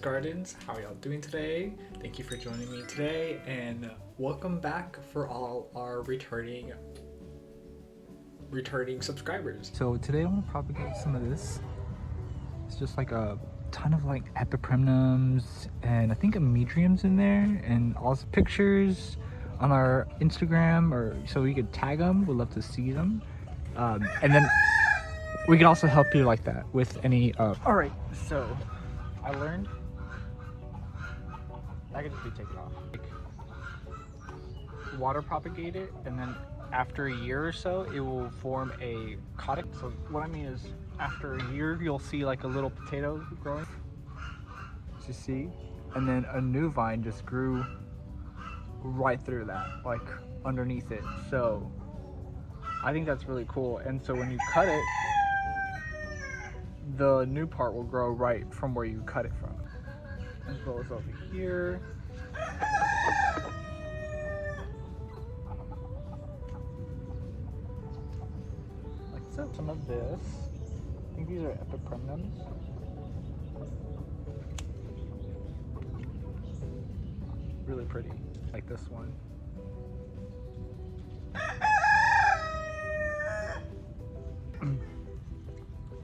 Gardens. How are y'all doing today? Thank you for joining me today, and welcome back for all our returning subscribers. So today I want to propagate some of this. It's just like a ton of like epipremnums and I think amedriums in there, and also pictures on our Instagram, or so we could tag them. We'd love to see them, and then we can also help you like that with any all right, so I learned I can just be taken off, like, water propagate it, and then after a year or so it will form a caudic. So what I mean is, after a year you'll see like a little potato growing, as you see, and then a new vine just grew right through that, like underneath it. So I think that's really cool. And so when you cut it, the new part will grow right from where you cut it from, as well as over here. Like so. Some of this, I think these are epipremnums. Really pretty, like this one.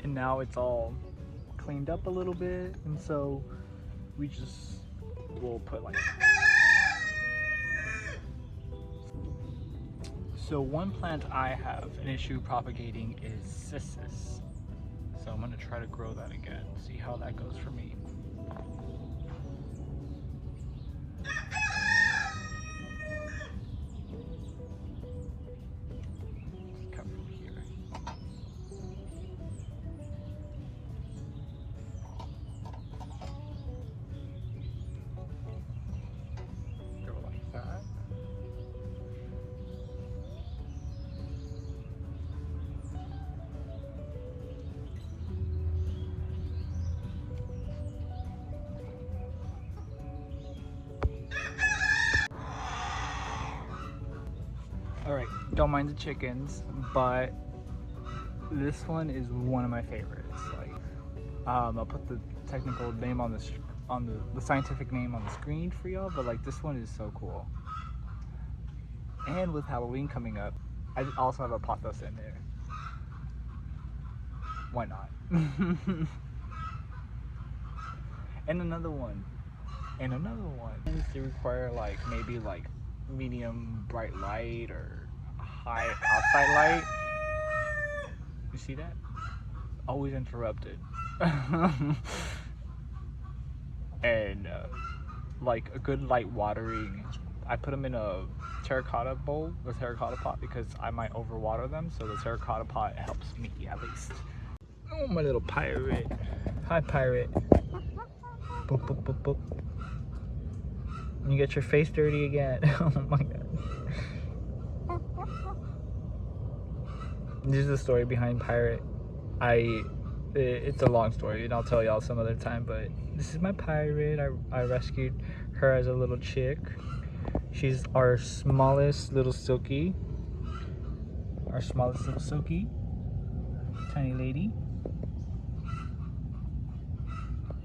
And now it's all cleaned up a little bit, and so we just will put like. So one plant I have an issue propagating is cissus. So I'm gonna try to grow that again, see how that goes for me. Cut from here. Go like that. Alright, don't mind the chickens, but this one is one of my favorites. Like, I'll put the technical name on the scientific name on the screen for y'all, but like this one is so cool. And with Halloween coming up, I also have a pothos in there. Why not? And another one. And another one. They require like maybe like medium bright light or high outside light. You see that? Always interrupted. And like a good light watering. I put them in a terracotta bowl, a terracotta pot, because I might overwater them, so the terracotta pot helps me at least. Oh, my little pirate. Hi, pirate. Boop, boop, boop, boop. You get your face dirty again. Oh my god. This is the story behind Pirate. It's a long story, and I'll tell y'all some other time, but this is my Pirate. I rescued her as a little chick. She's our smallest little silky. Our smallest little silky. Tiny lady.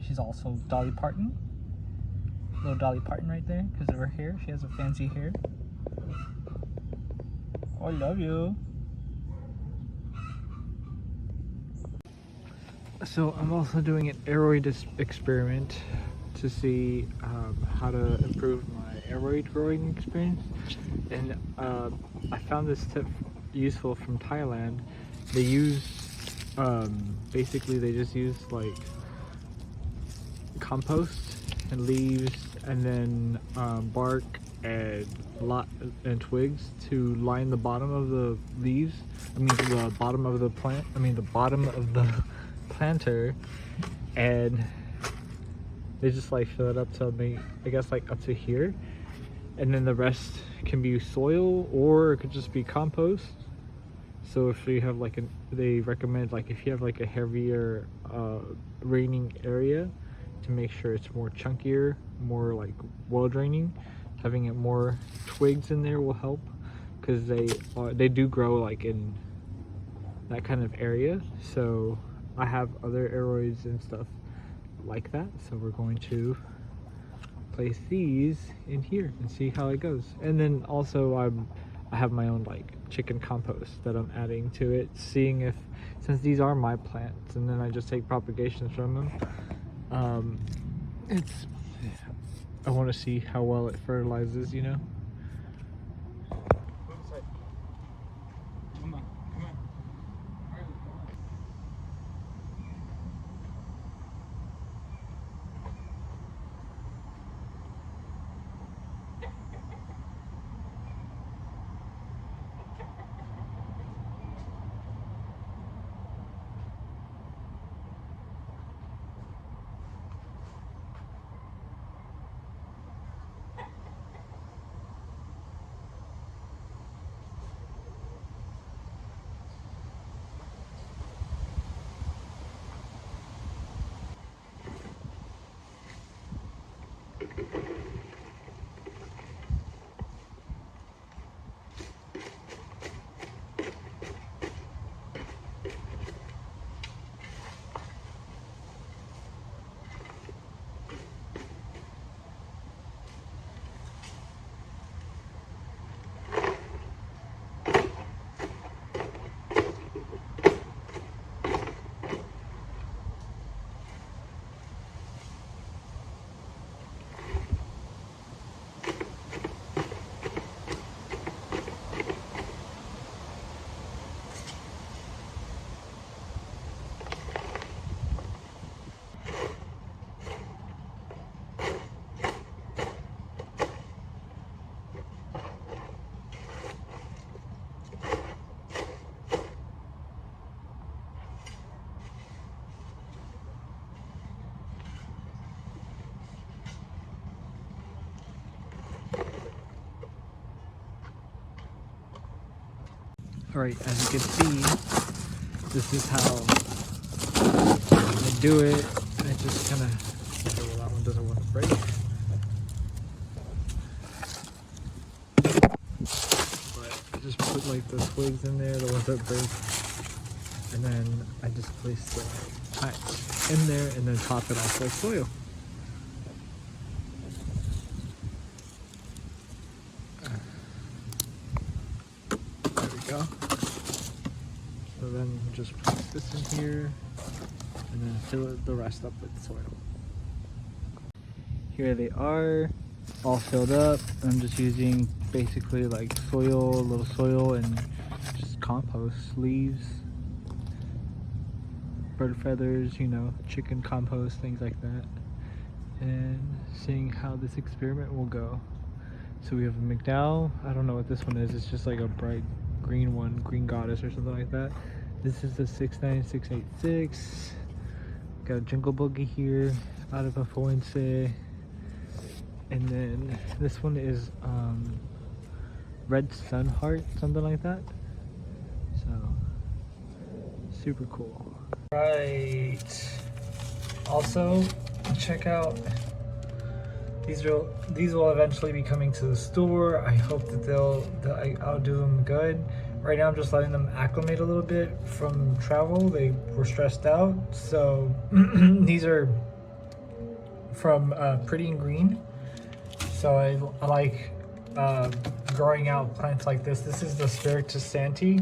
She's also Dolly Parton. Little Dolly Parton right there, because of her hair. She has a fancy hair. Oh, I love you. So I'm also doing an aeroid experiment to see how to improve my aeroid growing experience. And I found this tip useful from Thailand. They use, basically they just use like compost and leaves, and then bark and twigs to line the bottom of the leaves. The bottom of the plant. The bottom of the planter, and they just like fill it up to I guess like up to here, and then the rest can be soil or it could just be compost. So if you have like they recommend like if you have like a heavier raining area, to make sure it's more chunkier, more like well draining, having it more twigs in there will help, because they do grow like in that kind of area. So I have other aeroids and stuff like that, so we're going to place these in here and see how it goes. And then also I have my own like chicken compost that I'm adding to it, seeing if, since these are my plants and then I just take propagations from them, I want to see how well it fertilizes, you know. Alright, as you can see, this is how I do it. I just kind of, okay, well that one doesn't want to break. But I just put like the twigs in there, the ones that break. And then I just place the plants in there and then top it off with soil. There we go. So then just place this in here and then fill the rest up with soil. Here they are, all filled up. I'm just using basically like soil, a little soil, and just compost, leaves, bird feathers, you know, chicken compost, things like that. And seeing how this experiment will go. So we have a McDowell. I don't know what this one is. It's just like a bright green one, green goddess or something like that. This is the 69686. Got a Jingle Boogie here out of a Fuense. And then this one is Red Sun Heart, something like that. So super cool. Right. Also, check out these will eventually be coming to the store. I hope that I'll do them good. Right now I'm just letting them acclimate a little bit from travel. They were stressed out. So these are from Pretty and Green. So I like growing out plants like this. This is the Spirictus sancti.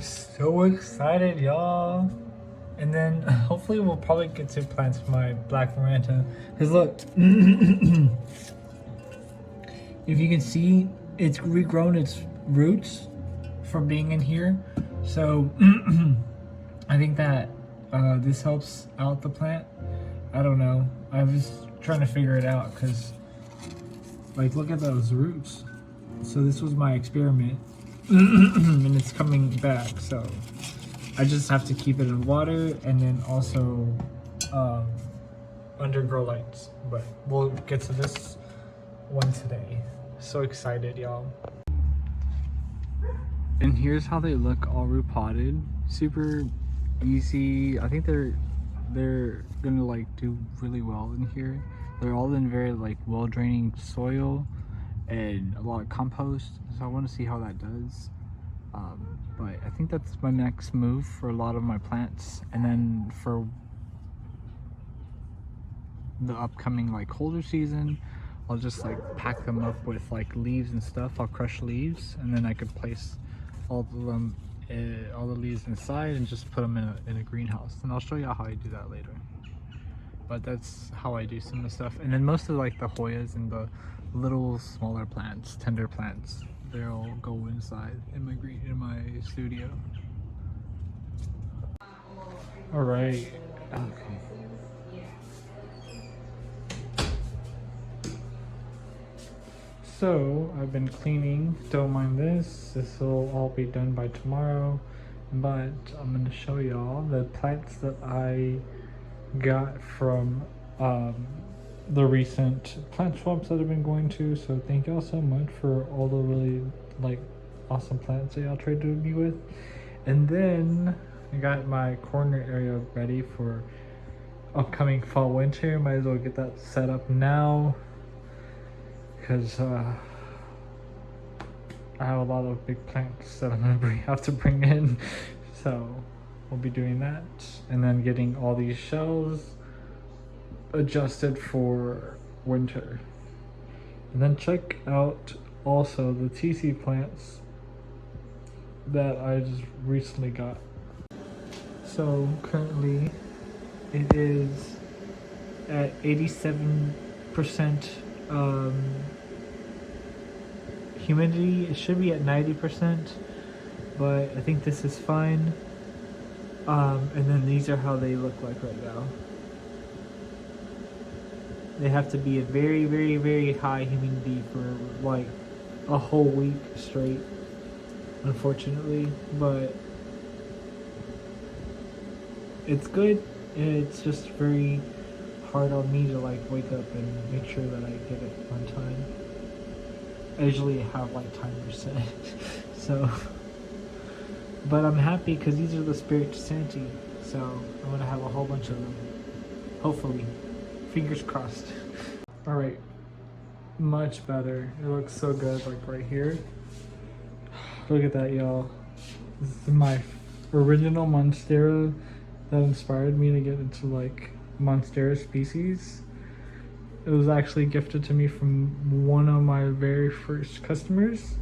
So excited, y'all. And then hopefully we'll probably get to plant my black maranta. Because look, if you can see, it's regrown its roots from being in here. So I think that this helps out the plant. I don't know. I was trying to figure it out because, like, look at those roots. So this was my experiment, and it's coming back. So I just have to keep it in water and then also under grow lights. But we'll get to this one today. So excited, y'all. And here's how they look all root potted. Super easy. I think they're gonna like do really well in here. They're all in very like well draining soil and a lot of compost. So I want to see how that does. But I think that's my next move for a lot of my plants. And then for the upcoming like colder season, I'll just like pack them up with like leaves and stuff. I'll crush leaves, and then I could place all of them, all the leaves inside, and just put them in a greenhouse. And I'll show you how I do that later. But that's how I do some of the stuff. And then most of like the Hoyas and the little smaller plants, tender plants, they'll go inside in my studio. All right. Okay. So I've been cleaning, don't mind this. This will all be done by tomorrow, but I'm gonna show y'all the plants that I got from the recent plant swaps that I've been going to. So thank y'all so much for all the really like awesome plants that y'all traded with me with. And then I got my corner area ready for upcoming fall winter. Might as well get that set up now, because I have a lot of big plants that I'm gonna have to bring in. So we'll be doing that, and then getting all these shelves adjusted for winter. And then check out also the TC plants that I just recently got. So currently it is at 87% humidity. It should be at 90%, but I think this is fine. And then these are how they look like right now. They have to be at very, very, very high humidity for like a whole week straight, unfortunately, but it's good. It's just very hard on me to like wake up and make sure that I get it on time. I usually have like timers set. So, but I'm happy because these are the spirictus sancti, so I'm gonna have a whole bunch of them, hopefully. Fingers crossed. All right, much better. It looks so good, like right here. Look at that, y'all. This is my original monstera that inspired me to get into like monstera species. It was actually gifted to me from one of my very first customers.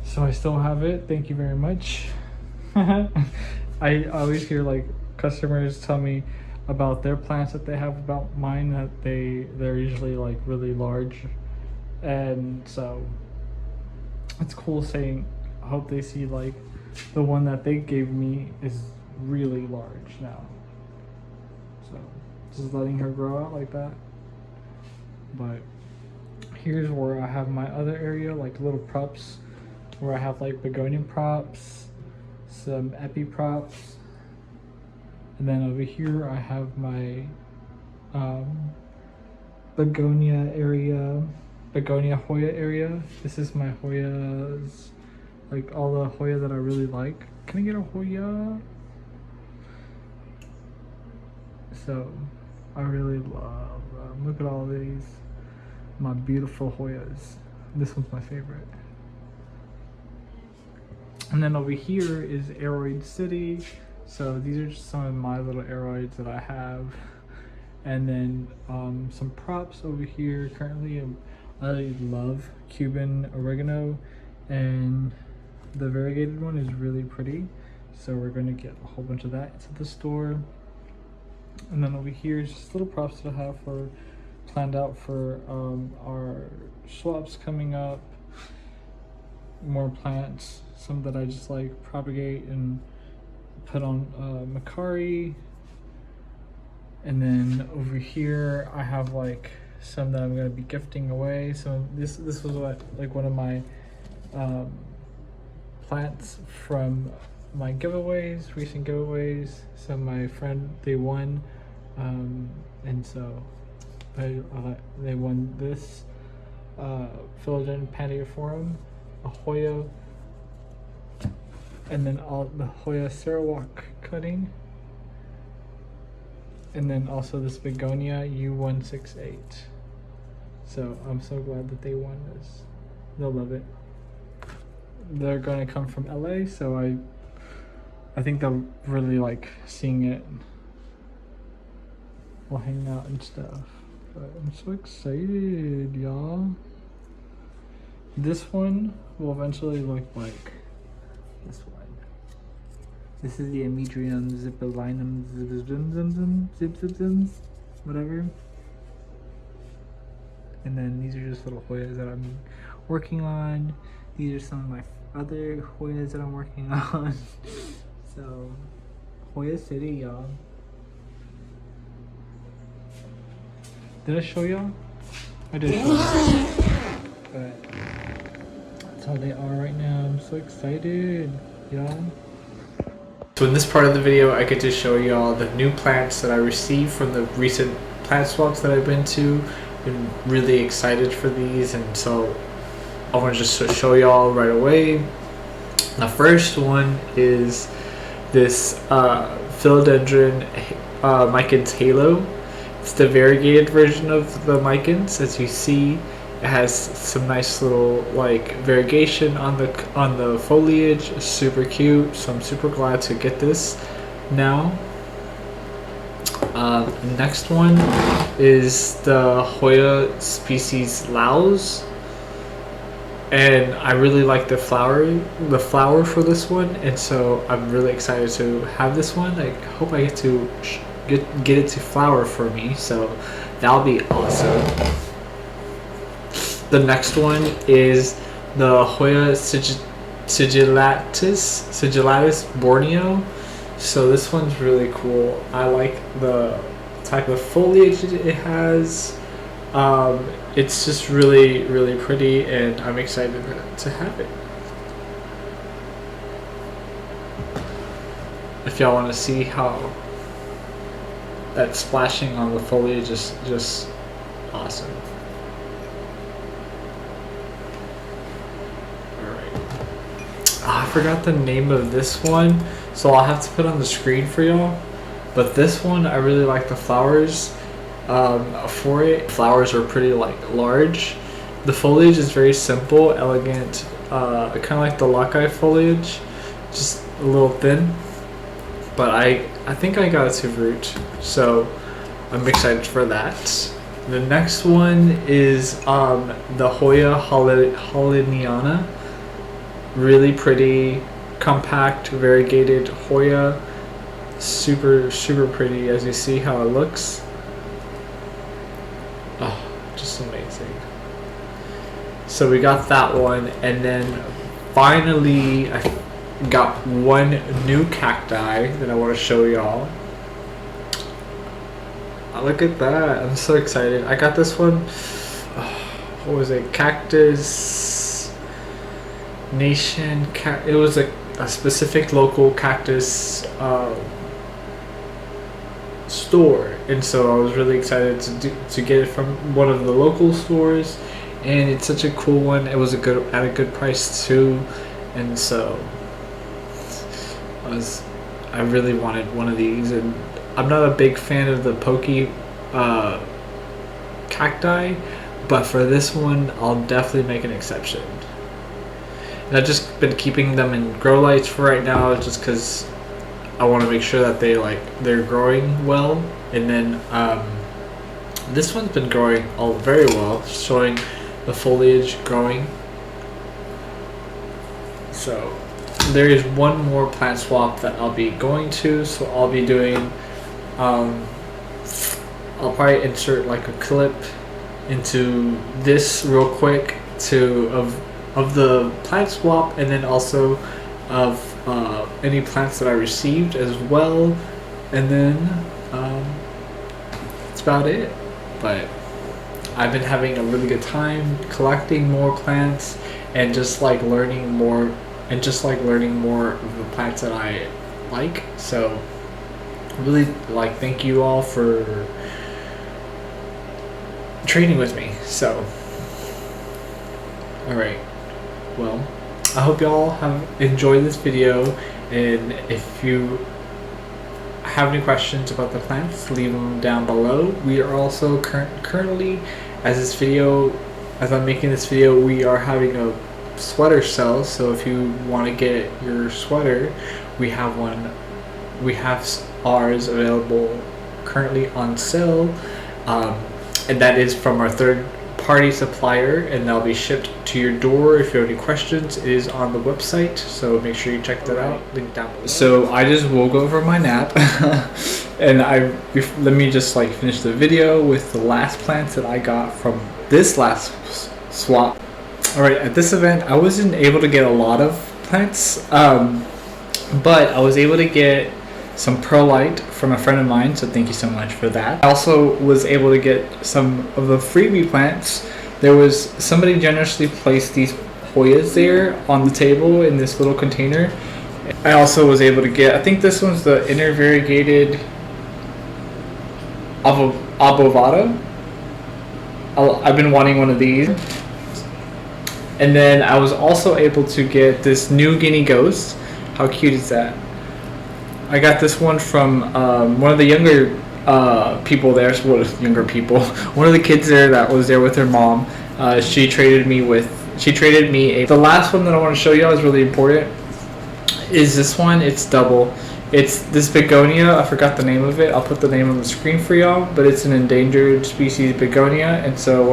So I still have it. Thank you very much. I always hear like customers tell me about their plants that they have about mine, that they're usually like really large, and so it's cool saying I hope they see like the one that they gave me is really large now. So just letting her grow out like that. But here's where I have my other area, like little props, where I have like begonia props, some epi props, and then over here I have my begonia area, begonia Hoya area. This is my Hoyas, like all the Hoya that I really like. Can I get a Hoya? So I really love look at all these, my beautiful Hoyas. This one's my favorite. And then over here is Aeroid City. So these are just some of my little aeroids that I have. And then some props over here. Currently I love Cuban oregano, and the variegated one is really pretty. So we're going to get a whole bunch of that into the store. And then over here is just little props that I have for planned out for our swaps coming up. More plants, some that I just like propagate and put on Macari. And then over here I have like some that I'm going to be gifting away. So this was what, like one of my plants from my giveaways, recent giveaways. So my friend, they won, and so they won this Philodendron Pandeiform, a Hoya, and then all the Hoya Sarawak cutting, and then also this begonia U168. So I'm so glad that they won this. They'll love it. They're gonna come from LA, so I think they'll really like seeing it we'll hang out and stuff. But I'm so excited, y'all. This one will eventually look like this one. This is the Amedrium Zippolinum Zip, whatever. And then these are just little Hoyas that I'm working on. These are some of my other Hoyas that I'm working on. So, Hoya City, y'all. Did I show y'all? I did show y'all. But that's how they are right now. I'm so excited, y'all. So in this part of the video, I get to show y'all the new plants that I received from the recent plant swaps that I've been to. Been really excited for these, and so I want to just show y'all right away. The first one is this philodendron Micans Halo. It's the variegated version of the Micans. As you see, it has some nice little like variegation on the foliage. It's super cute, so I'm super glad to get this now. The next one is the Hoya species Laos, and I really like the flower for this one, and so I'm really excited to have this one. I hope I get to get it to flower for me, so that'll be awesome. The next one is the Hoya sigillatus Borneo. So this one's really cool. I like the type of foliage it has. It's just really, really pretty, and I'm excited to have it. If y'all want to see how that splashing on the foliage is just awesome. Alright. I forgot the name of this one, so I'll have to put on the screen for y'all. But this one, I really like the flowers for it. Flowers are pretty like large. The foliage is very simple, elegant, kind of like the Lockeye foliage, just a little thin. But I think I got it to root, so I'm excited for that. The next one is the Hoya Holliniana. Really pretty, compact, variegated Hoya. Super, super pretty, as you see how it looks. Oh, just amazing. So we got that one, and then finally I got one new cacti that I want to show y'all. Look at that. I'm so excited. I got this one. What was it? Cactus Nation. It was a specific local cactus store, and so I was really excited to get it from one of the local stores, and it's such a cool one. It was at a good price too, and so I really wanted one of these. And I'm not a big fan of the pokey cacti, but for this one I'll definitely make an exception. And I've just been keeping them in grow lights for right now, just because I want to make sure that they're growing well. And then this one's been growing very well, showing the foliage growing. So there is one more plant swap that I'll be going to, so I'll be doing I'll probably insert like a clip into this real quick of the plant swap, and then also of any plants that I received as well, and then that's about it. But I've been having a really good time collecting more plants, and just like learning more of the plants that I like. So really like thank you all for trading with me. So alright, well, I hope y'all have enjoyed this video, and if you have any questions about the plants, leave them down below. We are also currently, as I'm making this video, we are having a sweater sale, so if you want to get your sweater, we have ours available currently on sale, and that is from our third-party supplier, and that'll be shipped to your door. If you have any questions, it is on the website, so make sure you check that out. Link down below. So I just woke up from my nap, and let me just like finish the video with the last plants that I got from this last swap. All right, at this event, I wasn't able to get a lot of plants, but I was able to get some perlite from a friend of mine, so thank you so much for that. I also was able to get some of the freebie plants. There was somebody generously placed these Hoyas there on the table in this little container. I also was able to get, I think this one's the inner variegated Abovada. I've been wanting one of these. And then I was also able to get this New Guinea Ghost. How cute is that? I got this one from one of the younger people there. Younger people. One of the kids there that was there with her mom. She traded me the last one that I want to show y'all is really important. Is this one? It's double. It's this begonia. I forgot the name of it. I'll put the name on the screen for y'all. But it's an endangered species begonia, and so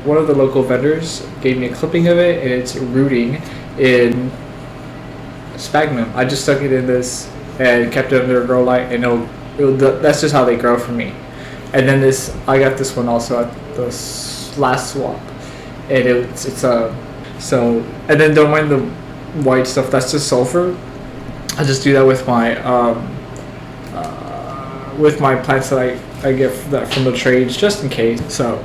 one of the local vendors gave me a clipping of it, and it's rooting in sphagnum. I just stuck it in this and kept it under a grow light, and that's just how they grow for me. And then I got this one also at the last swap, and and then don't mind the white stuff. That's just sulfur. I just do that with my plants that I get from the trades, just in case. So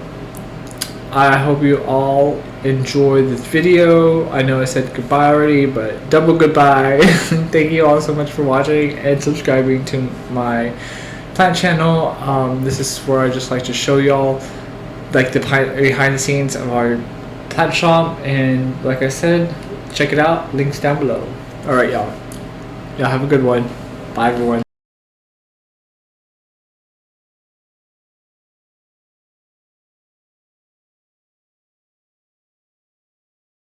I hope you all enjoyed this video. I know I said goodbye already, but double goodbye. Thank you all so much for watching and subscribing to my plant channel. This is where I just like to show y'all like the behind the scenes of our plant shop, and like I said, check it out, links down below. Alright y'all have a good one. Bye everyone.